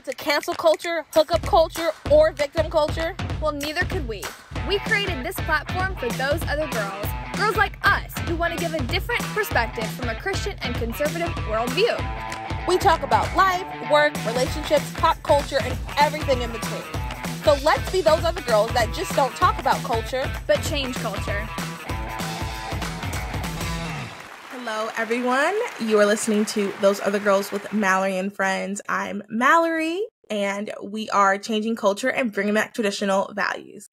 subscribe to cancel culture, hookup culture, or victim culture? Well, neither could we. We created this platform for those other girls. Girls like us who want to give a different perspective from a Christian and conservative worldview. We talk about life, work, relationships, pop culture, and everything in between. So let's be those other girls that just don't talk about culture, but change culture. Hello, everyone. You are listening to Those Other Girls with Mallory and Friends. I'm Mallory, and we are changing culture and bringing back traditional values.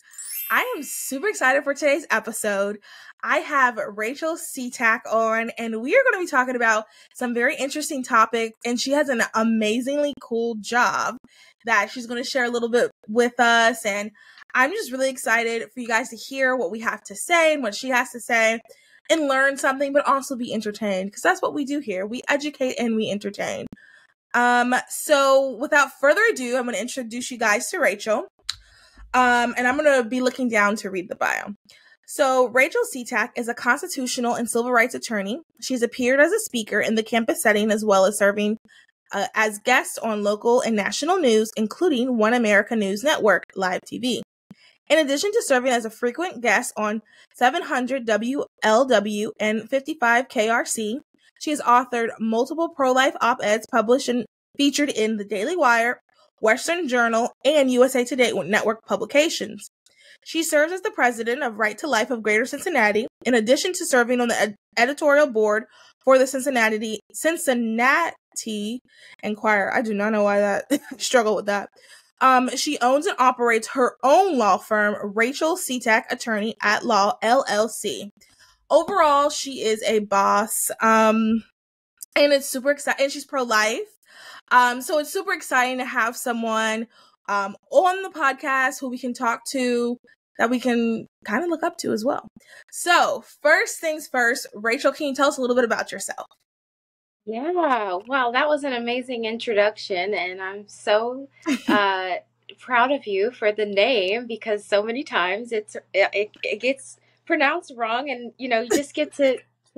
I am super excited for today's episode. I have Rachel Citak on, and we are going to be talking about some very interesting topics, and she has an amazingly cool job that she's going to share a little bit with us, and I'm just really excited for you guys to hear what we have to say and what she has to say and learn something, but also be entertained, because that's what we do here. We educate and we entertain. So without further ado, I'm going to introduce you guys to Rachel. And I'm going to be looking down to read the bio. So Rachel Citak is a constitutional and civil rights attorney. She's appeared as a speaker in the campus setting, as well as serving as guests on local and national news, including One America News Network Live TV. In addition to serving as a frequent guest on 700 WLW and 55 KRC, she has authored multiple pro-life op-eds published and featured in the Daily Wire, Western Journal, and USA Today network publications. She serves as the president of Right to Life of Greater Cincinnati, in addition to serving on the editorial board for the Cincinnati Enquirer. I do not know why that struggle with that. She owns and operates her own law firm, Rachel Citak Attorney at Law, LLC. Overall, she is a boss, and it's super exciting. And she's pro-life. So it's super exciting to have someone on the podcast who we can talk to, that we can kind of look up to as well. So first things first, Rachel, can you tell us a little bit about yourself? Yeah, wow, that was an amazing introduction, and I'm so proud of you for the name, because so many times it gets pronounced wrong, and you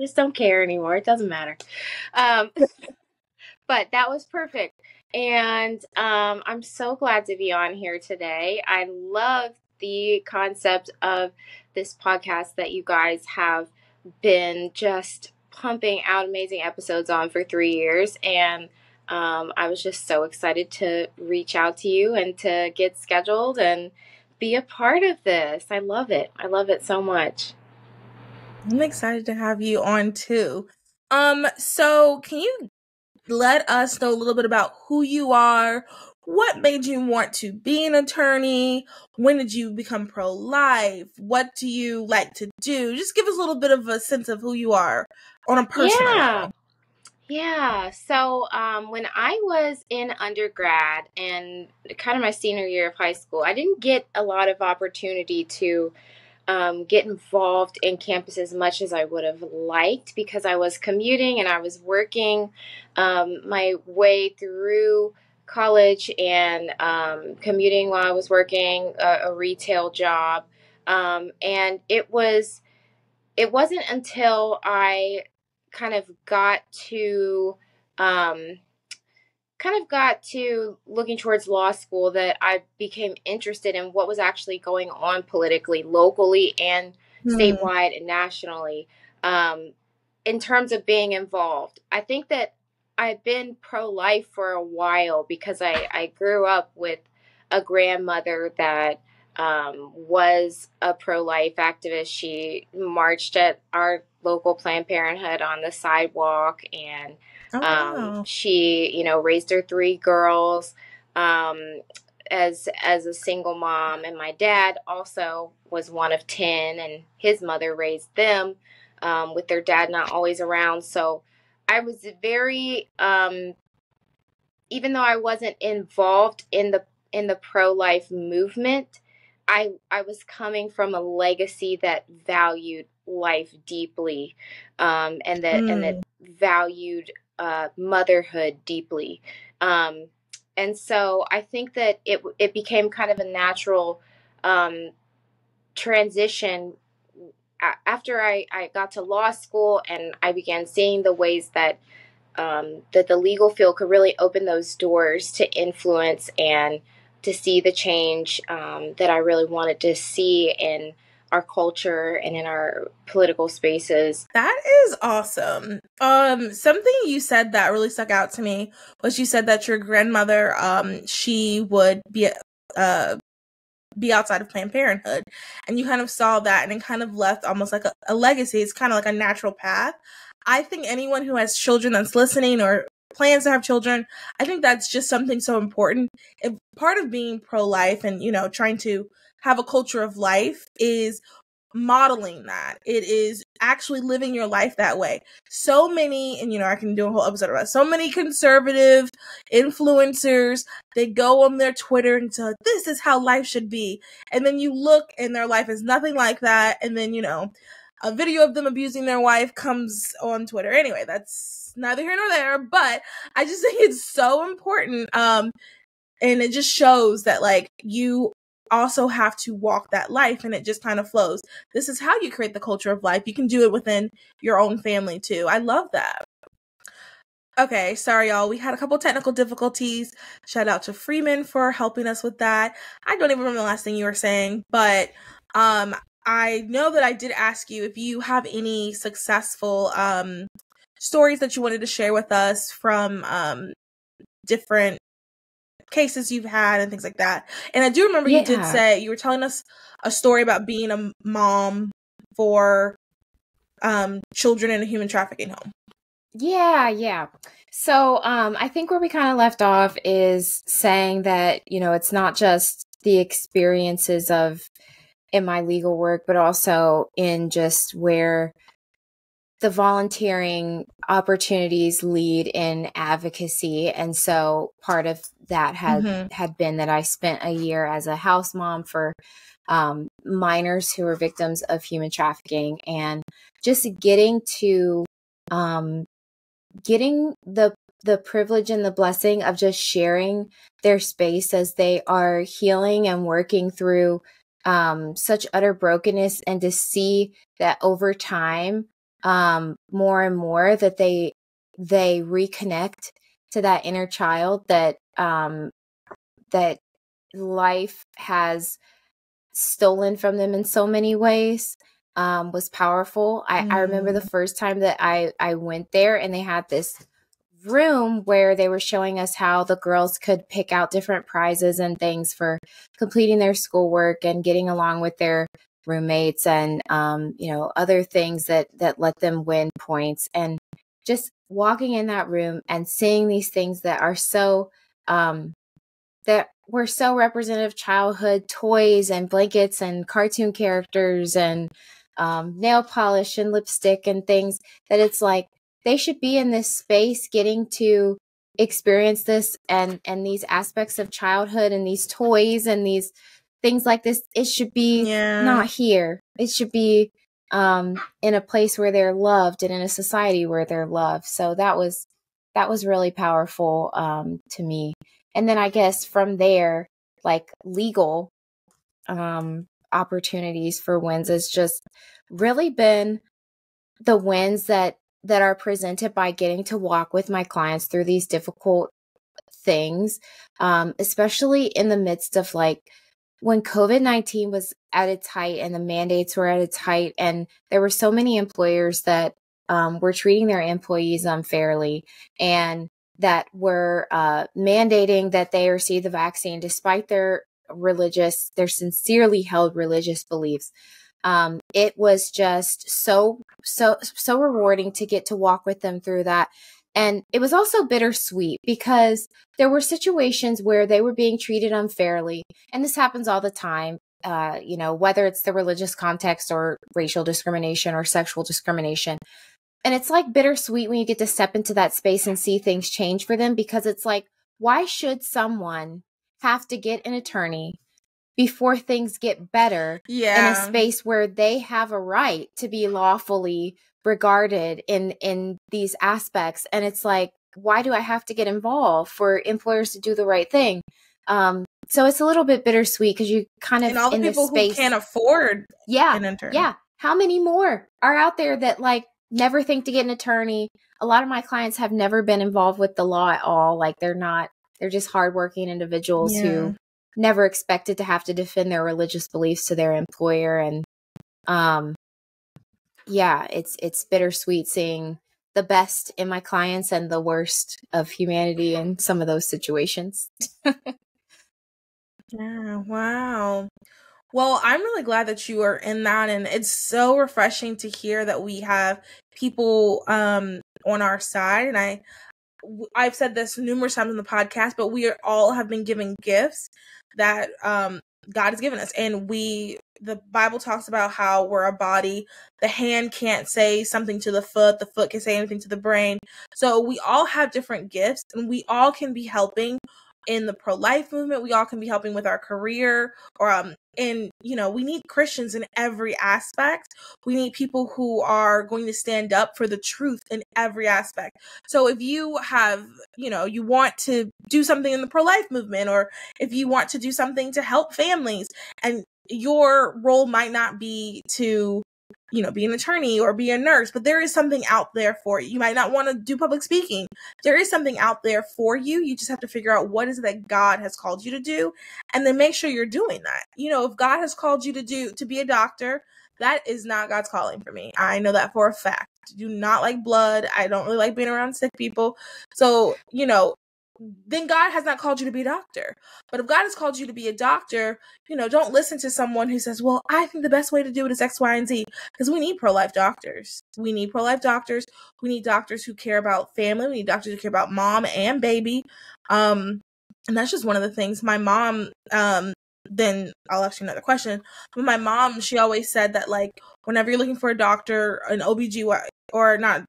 just don't care anymore. It doesn't matter. But that was perfect, and I'm so glad to be on here today. I love the concept of this podcast that you guys have been just pumping out amazing episodes on for 3 years, and I was just so excited to reach out to you and to get scheduled and be a part of this. I love it so much. I'm excited to have you on too. So can you let us know a little bit about who you are? What made you want to be an attorney? When did you become pro-life? What do you like to do? Just give us a little bit of a sense of who you are on a personal level. Yeah. So when I was in undergrad and kind of my senior year of high school, I didn't get a lot of opportunity to get involved in campus as much as I would have liked, because I was commuting and I was working my way through college and commuting while I was working a retail job. And it wasn't until I kind of got to looking towards law school that I became interested in what was actually going on politically, locally and statewide and nationally, in terms of being involved. I think that I've been pro-life for a while because I grew up with a grandmother that was a pro-life activist. She marched at our local Planned Parenthood on the sidewalk, and she, raised her 3 girls as a single mom. And my dad also was one of 10, and his mother raised them with their dad not always around. So I was very, even though I wasn't involved in the pro-life movement, I was coming from a legacy that valued life deeply, and that valued motherhood deeply. And so I think that it became kind of a natural transition after I got to law school, and I began seeing the ways that that the legal field could really open those doors to influence and to see the change that I really wanted to see in our culture and in our political spaces. That is awesome. Something you said that really stuck out to me was you said that your grandmother, she would be outside of Planned Parenthood, and you kind of saw that, and it kind of left almost like a legacy. It's kind of like a natural path. I think anyone who has children that's listening or plans to have children, I think that's just something so important. If part of being pro-life and, trying to have a culture of life is modeling that. It is actually living your life that way. So many, and I can do a whole episode about it, so many conservative influencers, they go on their Twitter and say, this is how life should be. And then you look and their life is nothing like that. And then, a video of them abusing their wife comes on Twitter. Anyway, that's neither here nor there, but I just think it's so important. And it just shows that you also have to walk that life, and it just kind of flows. This is how you create the culture of life. You can do it within your own family too. I love that. Okay, sorry y'all. We had a couple technical difficulties. Shout out to Freeman for helping us with that. I don't even remember the last thing you were saying, but I know that I did ask you if you have any successful stories that you wanted to share with us from different cases you've had and things like that. And I do remember you did say, you were telling us a story about being a mom for children in a human trafficking home. Yeah. So I think where we kind of left off is saying that, it's not just the experiences in my legal work, but also in just where the volunteering opportunities lead in advocacy. And so part of that had been that I spent a year as a house mom for minors who were victims of human trafficking, and just getting the privilege and the blessing of just sharing their space as they are healing and working through such utter brokenness, and to see that over time, more and more that they reconnect to that inner child that that life has stolen from them in so many ways, was powerful. I remember the first time that I went there, and they had this room where they were showing us how the girls could pick out different prizes and things for completing their schoolwork and getting along with their roommates, and other things that let them win points. And just walking in that room and seeing these things that are so that were so representative of childhood, toys and blankets and cartoon characters and nail polish and lipstick and things, that it's like they should be in this space getting to experience this and these aspects of childhood and these toys and these things like this. It should be not here. It should be in a place where they're loved and in a society where they're loved. So that was really powerful to me. And then I guess from there, legal opportunities for wins has just really been the wins that are presented by getting to walk with my clients through these difficult things, especially in the midst of when COVID-19 was at its height and the mandates were at its height, and there were so many employers that were treating their employees unfairly and that were mandating that they receive the vaccine despite their sincerely held religious beliefs. It was just so rewarding to get to walk with them through that. And it was also bittersweet because there were situations where they were being treated unfairly. And this happens all the time, whether it's the religious context or racial discrimination or sexual discrimination. And it's bittersweet when you get to step into that space and see things change for them, because it's why should someone have to get an attorney before things get better in a space where they have a right to be lawfully regarded in these aspects? And it's why do I have to get involved for employers to do the right thing? So it's a little bit bittersweet because you kind of, and all the in people this space, who can't afford an attorney. Yeah. How many more are out there that never think to get an attorney? a lot of my clients have never been involved with the law at all. Like they're just hardworking individuals who never expected to have to defend their religious beliefs to their employer. And it's bittersweet seeing the best in my clients and the worst of humanity in some of those situations. Yeah, wow. Well, I'm really glad that you are in that, and it's so refreshing to hear that we have people on our side. And I've said this numerous times in the podcast, but we all have been given gifts that God has given us, and the Bible talks about how we're a body. The hand can't say something to the foot can say anything to the brain. So we all have different gifts, and we all can be helping in the pro-life movement. We all can be helping with our career, or and we need Christians in every aspect. We need people who are going to stand up for the truth in every aspect. So if you have, you want to do something in the pro-life movement, or if you want to do something to help families, and your role might not be to be an attorney or be a nurse, but there is something out there for you. You might not want to do public speaking. There is something out there for you. You just have to figure out what is it that God has called you to do, and then make sure you're doing that. If God has called you to be a doctor, that is not God's calling for me. I know that for a fact. I do not like blood. I don't really like being around sick people. So, then God has not called you to be a doctor. But if God has called you to be a doctor, don't listen to someone who says, well, I think the best way to do it is X, Y, and Z. Because we need pro-life doctors. We need pro-life doctors. We need doctors who care about family. We need doctors who care about mom and baby. And that's just one of the things. My mom, then I'll ask you another question. But my mom, she always said that, like, whenever you're looking for a doctor, an OBGYN, or not,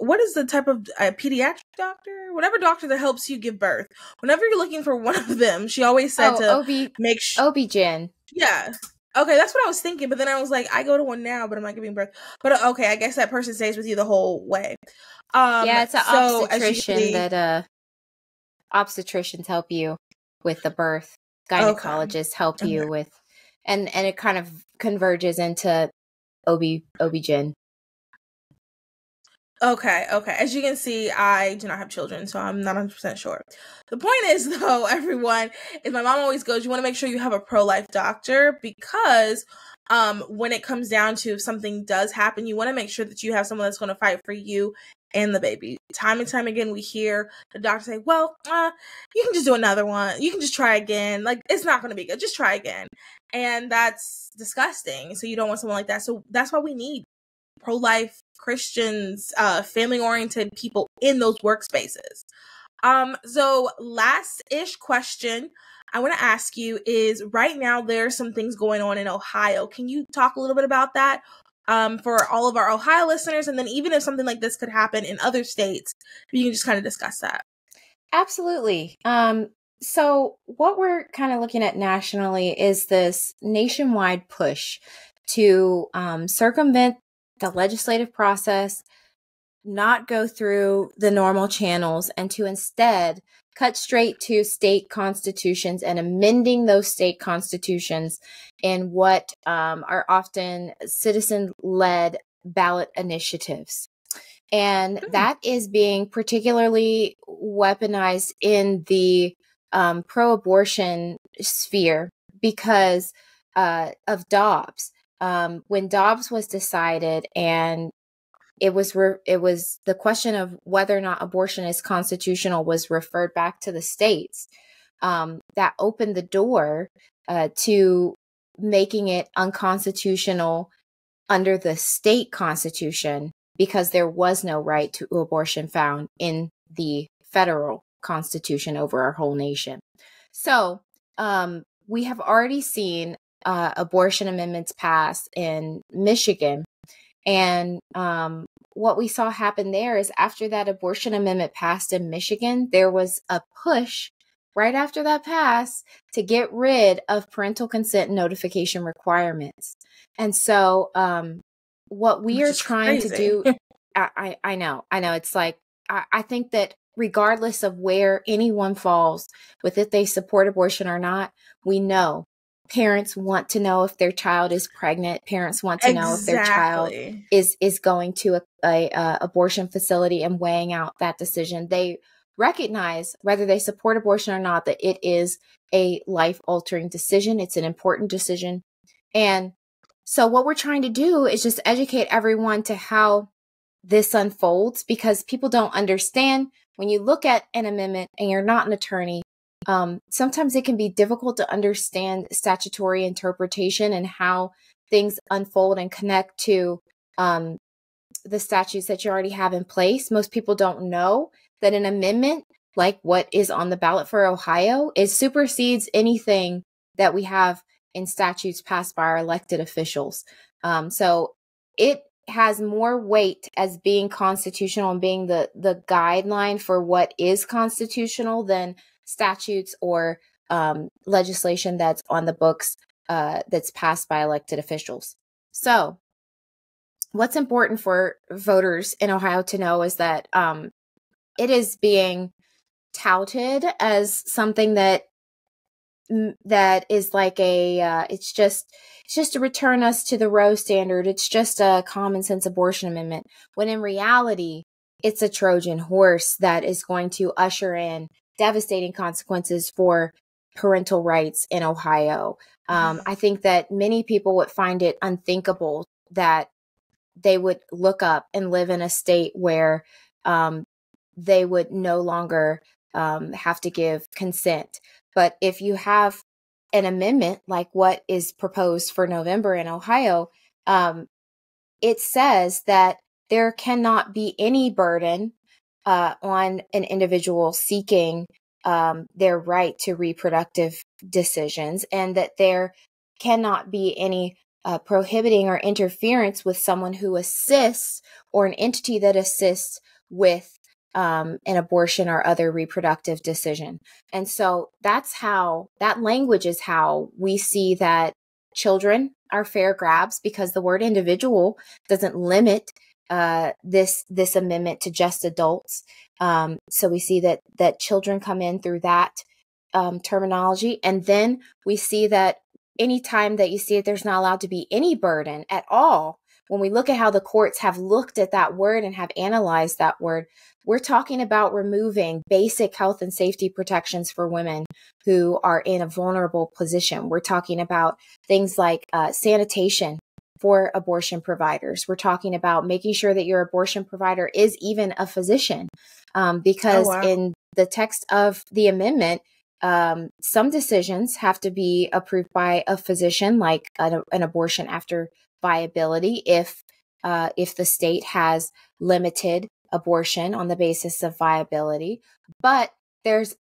what is the type of pediatric doctor? Whatever doctor that helps you give birth. Whenever you're looking for one of them, she always said make sure. OB-GYN. Yeah. Okay, that's what I was thinking. But then I was like, I go to one now, but I'm not giving birth. But okay, I guess that person stays with you the whole way. It's an obstetrician that obstetricians help you with the birth. Gynecologists help you with, and it kind of converges into OB-GYN. Okay. As you can see, I do not have children, so I'm not 100% sure. The point is, though, everyone, is my mom always goes, you want to make sure you have a pro-life doctor, because when it comes down to if something does happen, you want to make sure that you have someone that's going to fight for you and the baby. Time and time again, we hear the doctor say, well, you can just do another one. You can just try again. Like, it's not going to be good. Just try again. And that's disgusting. So you don't want someone like that. So that's why we need pro-life Christians, family-oriented people in those workspaces. So last-ish question I want to ask you is, right now there's some things going on in Ohio. Can you talk a little bit about that for all of our Ohio listeners? And then even if something like this could happen in other states, you can just kind of discuss that. Absolutely. So what we're kind of looking at nationally is this nationwide push to circumvent the legislative process, not go through the normal channels, and to instead cut straight to state constitutions and amending those state constitutions in what are often citizen-led ballot initiatives. And that is being particularly weaponized in the pro-abortion sphere because of Dobbs. When Dobbs was decided, and it was the question of whether or not abortion is constitutional was referred back to the states, that opened the door to making it unconstitutional under the state constitution, because there was no right to abortion found in the federal constitution over our whole nation. So we have already seen abortion amendments passed in Michigan. And what we saw happen there is, after that abortion amendment passed in Michigan, there was a push right after that pass to get rid of parental consent notification requirements. And so what we are trying to do, I know, it's like, I think that regardless of where anyone falls with if they support abortion or not, we know Parents want to know if their child is pregnant. Parents want to know if their child is going to a abortion facility and weighing out that decision. They recognize, whether they support abortion or not, that it is a life-altering decision. It's an important decision. And so what we're trying to do is just educate everyone to how this unfolds, because people don't understand. When you look at an amendment and you're not an attorney, sometimes it can be difficult to understand statutory interpretation and how things unfold and connect to the statutes that you already have in place. Most people don't know that an amendment like what is on the ballot for Ohio supersedes anything that we have in statutes passed by our elected officials. So it has more weight as being constitutional and being the guideline for what is constitutional than statutes or legislation that's on the books that's passed by elected officials. So what's important for voters in Ohio to know is that it is being touted as something that is like it's just to return us to the Roe standard. It's just a common sense abortion amendment, when in reality, it's a Trojan horse that is going to usher in devastating consequences for parental rights in Ohio. I think that many people would find it unthinkable that they would look up and live in a state where they would no longer have to give consent. But if you have an amendment like what is proposed for November in Ohio, it says that there cannot be any burden on an individual seeking their right to reproductive decisions, and that there cannot be any prohibiting or interference with someone who assists or an entity that assists with an abortion or other reproductive decision. And so that language is how we see that children are fair grabs, because the word individual doesn't limit this amendment to just adults. So we see that children come in through that terminology. And then we see that anytime that you see it, there's not allowed to be any burden at all. When we look at how the courts have looked at that word and have analyzed that word, we're talking about removing basic health and safety protections for women who are in a vulnerable position. We're talking about things like sanitation for abortion providers. We're talking about making sure that your abortion provider is even a physician, because in the text of the amendment, some decisions have to be approved by a physician, like an abortion after viability, if the state has limited abortion on the basis of viability. But there's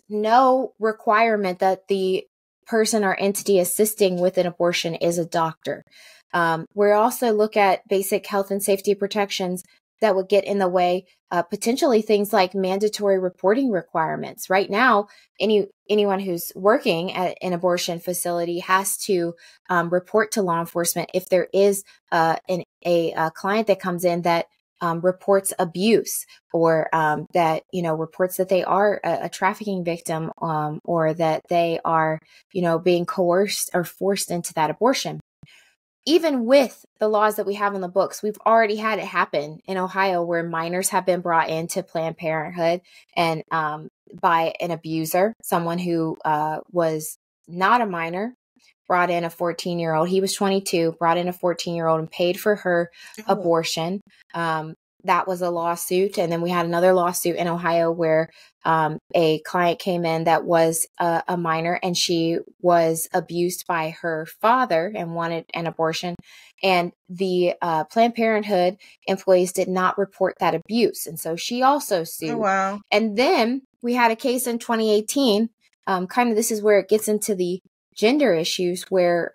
no requirement that the person or entity assisting with an abortion is a doctor. We also look at basic health and safety protections that would get in the way, potentially things like mandatory reporting requirements. Right now, anyone who's working at an abortion facility has to report to law enforcement if there is a client that comes in that reports abuse, or that reports that they are a trafficking victim, or that they are being coerced or forced into that abortion. Even with the laws that we have in the books, we've already had it happen in Ohio where minors have been brought into Planned Parenthood and by an abuser, someone who was not a minor, brought in a 14-year-old. He was 22, brought in a 14-year-old and paid for her abortion. That was a lawsuit. And then we had another lawsuit in Ohio where a client came in that was a minor, and she was abused by her father and wanted an abortion. And the Planned Parenthood employees did not report that abuse. And so she also sued. Oh, wow. And then we had a case in 2018. Kind of this is where it gets into the gender issues, where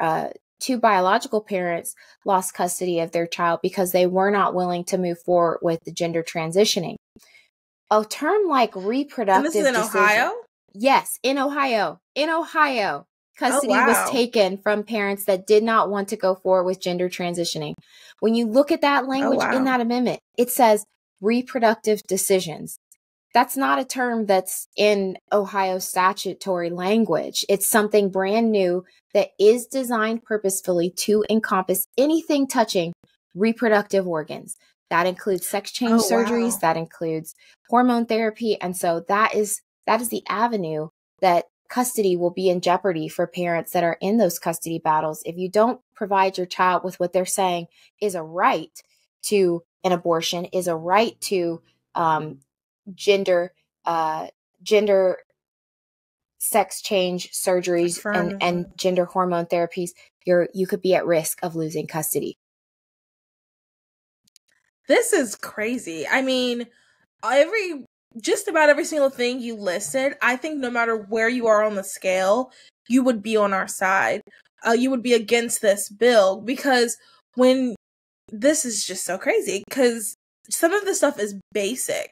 two biological parents lost custody of their child because they were not willing to move forward with the gender transitioning. A term like reproductive And this is in decision, Ohio? Yes, in Ohio. In Ohio, custody was taken from parents that did not want to go forward with gender transitioning. When you look at that language in that amendment, it says reproductive decisions. That's not a term that's in Ohio statutory language. It's something brand new that is designed purposefully to encompass anything touching reproductive organs. That includes sex change surgeries, that includes hormone therapy. And so that is the avenue that custody will be in jeopardy for parents that are in those custody battles. If you don't provide your child with what they're saying is a right to an abortion, is a right to gender sex change surgeries and gender hormone therapies, you could be at risk of losing custody. This is crazy. I mean, just about every single thing you listed, I think no matter where you are on the scale, you would be on our side. You would be against this bill, because this is just so crazy, because some of the stuff is basic.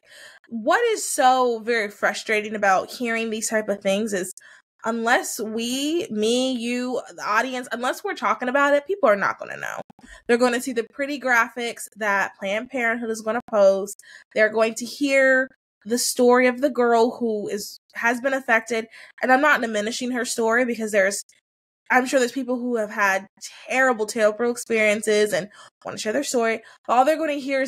What is so very frustrating about hearing these type of things is, unless me, you, the audience, unless we're talking about it, people are not going to know. They're going to see the pretty graphics that Planned Parenthood is going to post. They're going to hear the story of the girl who has been affected. And I'm not diminishing her story, because I'm sure there's people who have had terrible experiences and want to share their story. All they're going to hear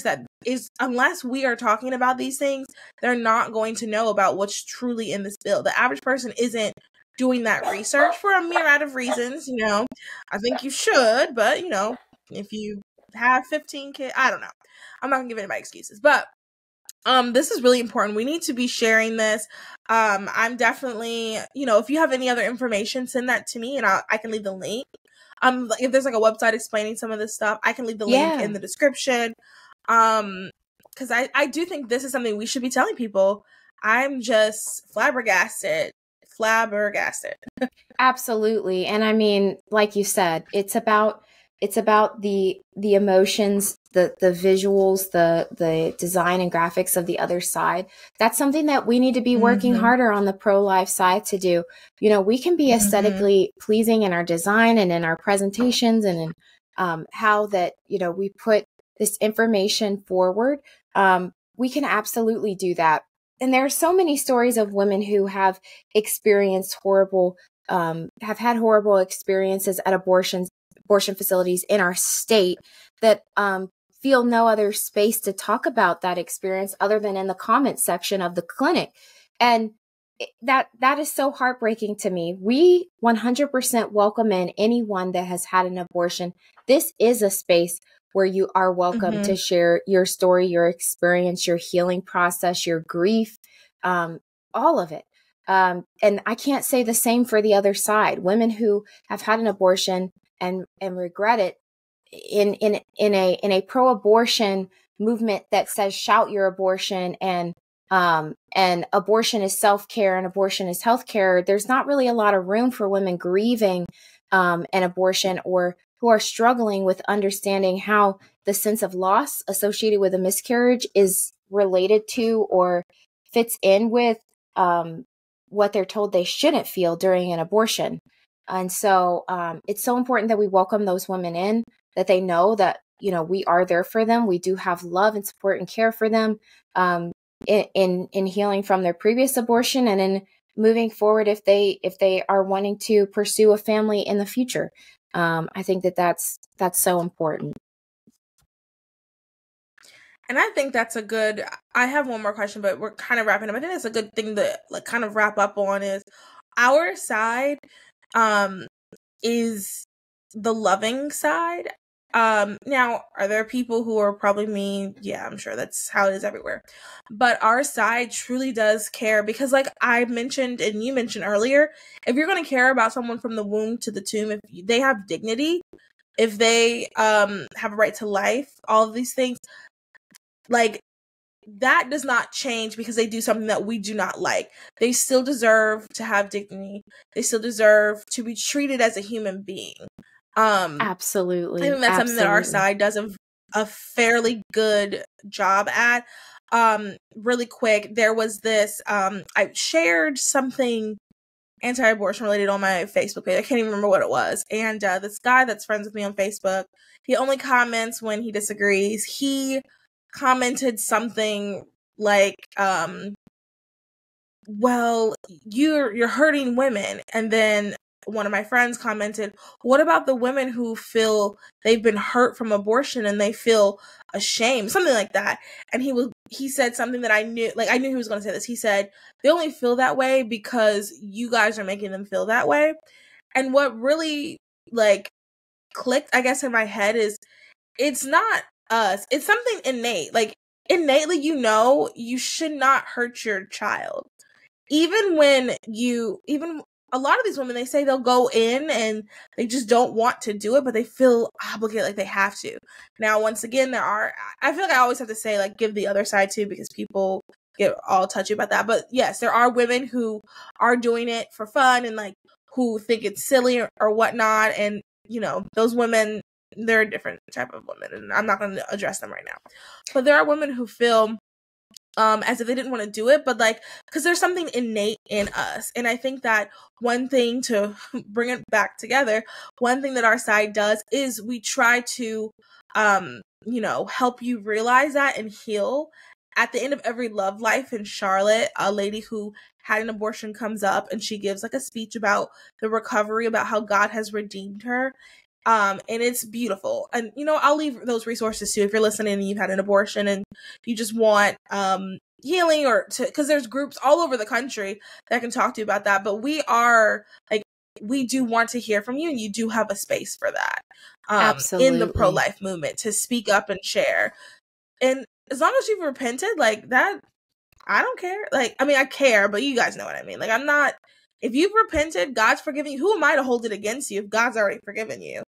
is unless we are talking about these things, they're not going to know about what's truly in this bill. The average person isn't doing that research for a myriad of reasons. I think you should, but if you have 15 kids, I don't know. I'm not gonna give anybody excuses, but this is really important. We need to be sharing this. I'm definitely, if you have any other information, send that to me and I can leave the link. If there's like a website explaining some of this stuff, I can leave the link in the description. Because I do think this is something we should be telling people. I'm just flabbergasted. Absolutely. And I mean, like you said, it's about the emotions, the visuals, the design and graphics of the other side. That's something that we need to be working harder on the pro-life side to do. We can be aesthetically pleasing in our design and in our presentations and in how that, we put this information forward. We can absolutely do that. And there are so many stories of women who have experienced have had horrible experiences at abortion facilities in our state that feel no other space to talk about that experience other than in the comment section of the clinic. And that is so heartbreaking to me. We 100% welcome in anyone that has had an abortion. This is a space where you are welcome to share your story, your experience, your healing process, your grief, all of it. And I can't say the same for the other side. Women who have had an abortion and regret it in a pro-abortion movement that says shout your abortion and abortion is self-care and abortion is healthcare. There's not really a lot of room for women grieving an abortion or who are struggling with understanding how the sense of loss associated with a miscarriage is related to or fits in with what they're told they shouldn't feel during an abortion. And so it's so important that we welcome those women in, that they know that, we are there for them. We do have love and support and care for them in healing from their previous abortion and in moving forward if they are wanting to pursue a family in the future. I think that's so important. And I think that's I have one more question, but we're kind of wrapping up. I think that's a good thing to kind of wrap up on is our side is the loving side. Now, are there people who are probably mean? Yeah, I'm sure that's how it is everywhere. But our side truly does care because like I mentioned and you mentioned earlier, if you're going to care about someone from the womb to the tomb, if they have dignity, if they have a right to life, all of these things, like that does not change because they do something that we do not like. They still deserve to have dignity. They still deserve to be treated as a human being. Absolutely. I think that's something that our side does a fairly good job at. Really quick, there was this, I shared something anti-abortion related on my Facebook page. I can't even remember what it was. And this guy that's friends with me on Facebook, he only comments when he disagrees. He commented something like, well, you're hurting women. And then one of my friends commented, what about the women who feel they've been hurt from abortion and they feel ashamed, something like that. And he said something that I knew he was going to say this. He said, they only feel that way because you guys are making them feel that way. And what really like clicked, I guess, in my head is, it's not us. It's something innate. Like, innately, you should not hurt your child. Even a lot of these women, they say they'll go in and they just don't want to do it, but they feel obligated, like they have to. Now, once again, I feel like I always have to say, like, give the other side too, because people get all touchy about that. But yes, there are women who are doing it for fun and like who think it's silly or whatnot. And, those women, they're a different type of women, and I'm not going to address them right now. But there are women who feel as if they didn't want to do it, but like, because there's something innate in us. And I think that one thing, to bring it back together, one thing that our side does is we try to, help you realize that and heal. At the end of every Love Life in Charlotte, a lady who had an abortion comes up and she gives like a speech about the recovery, about how God has redeemed her. And it's beautiful. And, I'll leave those resources too. If you're listening and you've had an abortion and you just want, healing because there's groups all over the country that can talk to you about that. But we do want to hear from you, and you do have a space for that. Absolutely. In the pro-life movement, to speak up and share. And as long as you've repented, like that, I don't care. Like, I mean, I care, but you guys know what I mean. Like, I'm not, if you've repented, God's forgiven you. Who am I to hold it against you if God's already forgiven you?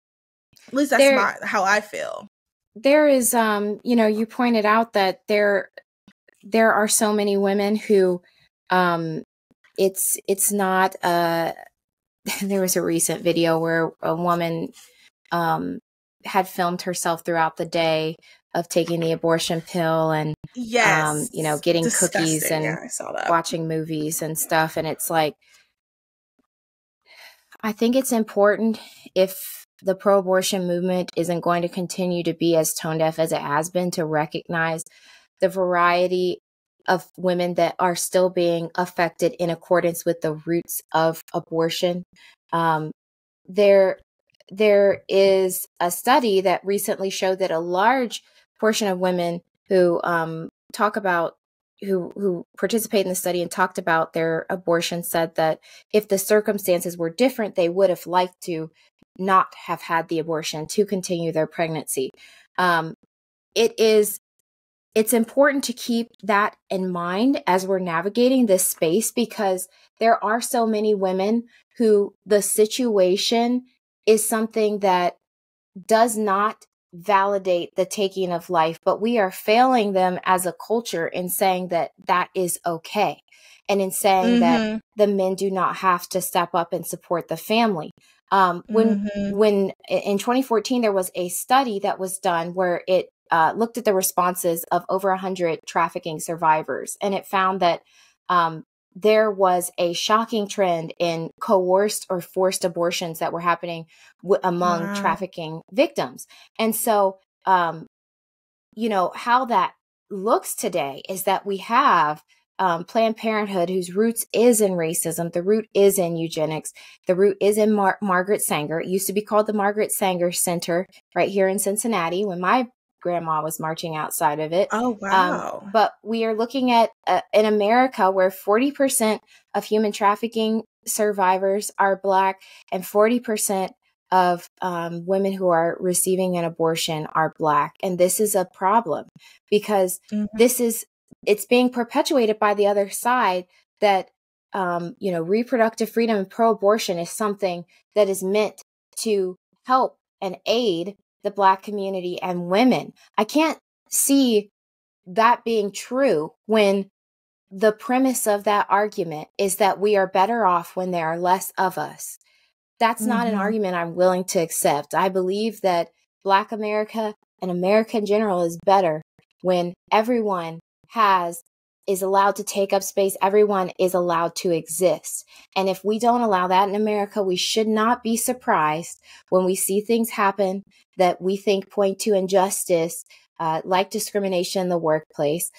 At least that's how I feel. There is, you pointed out that there are so many women who, it's not, there was a recent video where a woman, had filmed herself throughout the day of taking the abortion pill and, yes, getting disgusting. cookies and I saw that. Watching movies and stuff. And it's like, I think it's important, if the pro-abortion movement isn't going to continue to be as tone deaf as it has been, to recognize the variety of women that are still being affected in accordance with the roots of abortion. There is a study that recently showed that a large portion of women who who participate in the study and talked about their abortion said that if the circumstances were different, they would have liked to not have had the abortion to continue their pregnancy. It's important to keep that in mind as we're navigating this space, because there are so many women who the situation is something that does not validate the taking of life, but we are failing them as a culture in saying that that is okay. And in saying that the men do not have to step up and support the family. When in 2014, there was a study that was done where it looked at the responses of over 100 trafficking survivors. And it found that there was a shocking trend in coerced or forced abortions that were happening among trafficking victims. And so, how that looks today is that we have Planned Parenthood, whose roots is in racism. The root is in eugenics. The root is in Margaret Sanger. It used to be called the Margaret Sanger Center right here in Cincinnati when my grandma was marching outside of it. Oh, wow. But we are looking at in America where 40% of human trafficking survivors are Black and 40% of women who are receiving an abortion are Black. And this is a problem because it's being perpetuated by the other side that, reproductive freedom and pro-abortion is something that is meant to help and aid the Black community and women. I can't see that being true when the premise of that argument is that we are better off when there are less of us. That's not an argument I'm willing to accept. I believe that Black America and America in general is better when everyone is allowed to take up space. Everyone is allowed to exist. And if we don't allow that in America, we should not be surprised when we see things happen that we think point to injustice, like discrimination in the workplace,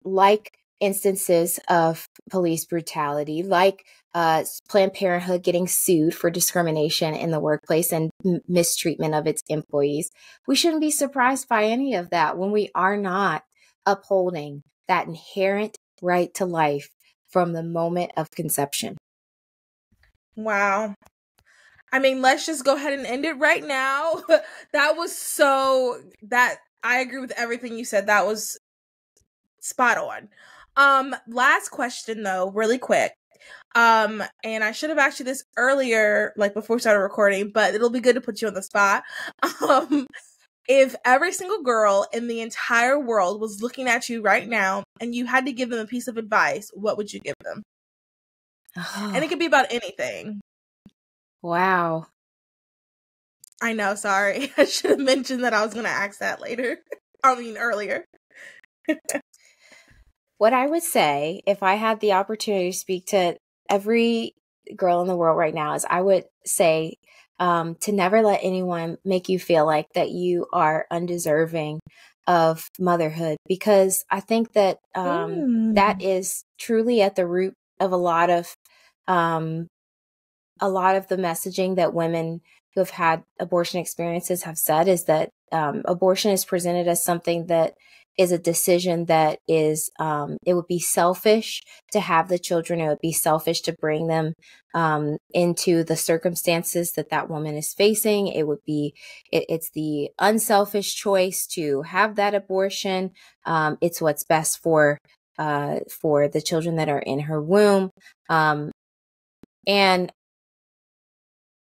like instances of police brutality, like Planned Parenthood getting sued for discrimination in the workplace and mistreatment of its employees. We shouldn't be surprised by any of that when we are not upholding that inherent right to life from the moment of conception. Wow. I mean, let's just go ahead and end it right now. I agree with everything you said. That was spot on. Last question though, really quick. And I should have asked you this earlier, like before we started recording, but it'll be good to put you on the spot. If every single girl in the entire world was looking at you right now and you had to give them a piece of advice, what would you give them? Oh. And it could be about anything. Wow. I know, sorry. I should have mentioned that I was going to ask that earlier. What I would say, if I had the opportunity to speak to every girl in the world right now, is I would say to never let anyone make you feel like that you are undeserving of motherhood, because I think that that is truly at the root of a lot of the messaging that women who have had abortion experiences have said, is that abortion is presented as something that is a decision that is, it would be selfish to have the children. It would be selfish to bring them into the circumstances that woman is facing. It would be, it's the unselfish choice to have that abortion. It's what's best for the children that are in her womb. And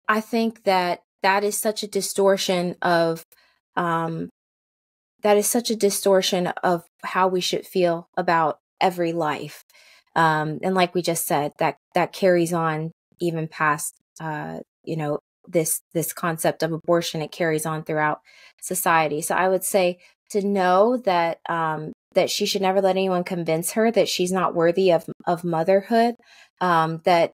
I think that is such a distortion of how we should feel about every life. And like we just said, that carries on even past, this concept of abortion. It carries on throughout society. So I would say to know that, that she should never let anyone convince her that she's not worthy of motherhood, that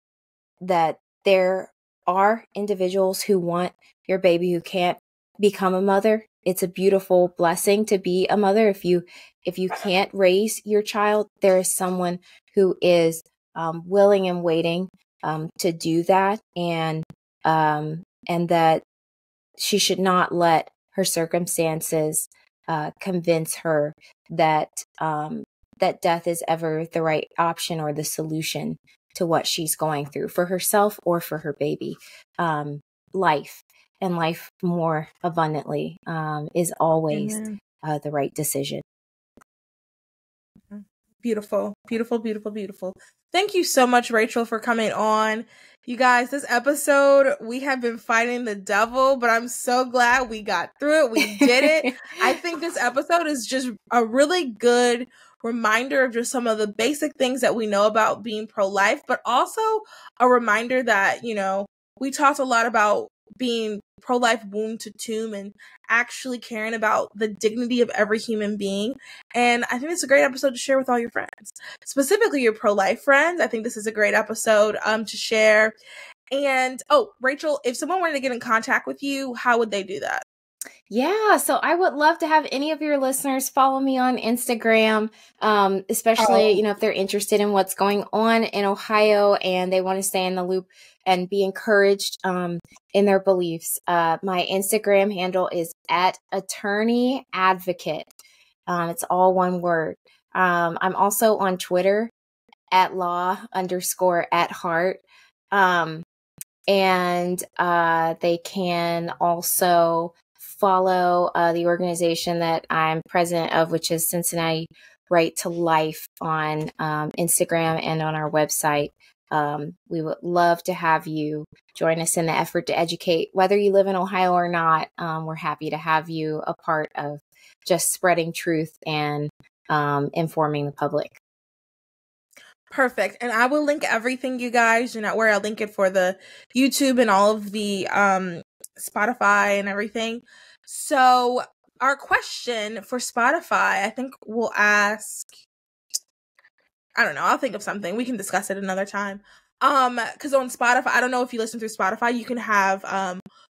there are individuals who want your baby who can't become a mother. It's a beautiful blessing to be a mother. If you can't raise your child, there is someone who is willing and waiting to do that, and that she should not let her circumstances convince her that that death is ever the right option or the solution to what she's going through for herself or for her baby. Life, and life more abundantly, is always the right decision. Beautiful, beautiful, beautiful, beautiful. Thank you so much, Rachel, for coming on. You guys, this episode, we have been fighting the devil, but I'm so glad we got through it. We did it. I think this episode is just a really good reminder of just some of the basic things that we know about being pro-life, but also a reminder that, we talked a lot about being pro-life womb to tomb and actually caring about the dignity of every human being. And I think it's a great episode to share with all your friends, specifically your pro-life friends. I think this is a great episode to share. And Rachel, if someone wanted to get in contact with you, how would they do that? Yeah, so I would love to have any of your listeners follow me on Instagram, especially, if they're interested in what's going on in Ohio and they want to stay in the loop and be encouraged in their beliefs. My Instagram handle is @attorneyadvocate. It's all one word. I'm also on Twitter @law_@heart. And they can also follow the organization that I'm president of, which is Cincinnati Right to Life, on Instagram and on our website. We would love to have you join us in the effort to educate, whether you live in Ohio or not. We're happy to have you a part of just spreading truth and informing the public. Perfect. And I will link everything, you guys. Where I'll link it for the YouTube and all of the Spotify and everything. So our question for Spotify, I think we'll ask, I don't know, I'll think of something. We can discuss it another time. Because on Spotify, I don't know if you listen through Spotify, you can have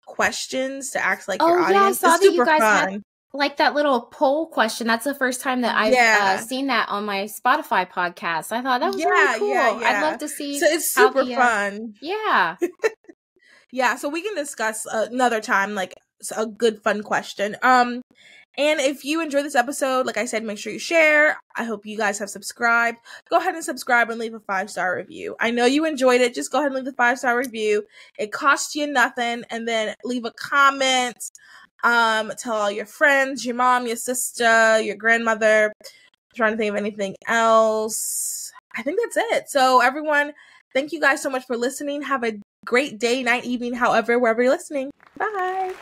questions to ask your audience. Yeah, I saw it's that super you guys fun. had like that little poll question. That's the first time that I've seen that on my Spotify podcast. I thought that was really cool. I'd love to see. So it's super fun. Yeah. Yeah. So we can discuss another time, like a good fun question. And if you enjoyed this episode, like I said, make sure you share. I hope you guys have subscribed. Go ahead and subscribe and leave a 5-star review. I know you enjoyed it. Just go ahead and leave the 5-star review. It costs you nothing. And then leave a comment. Tell all your friends, your mom, your sister, your grandmother. I'm trying to think of anything else. I think that's it. So everyone, thank you guys so much for listening. Have a great day, night, evening, however, wherever you're listening. Bye.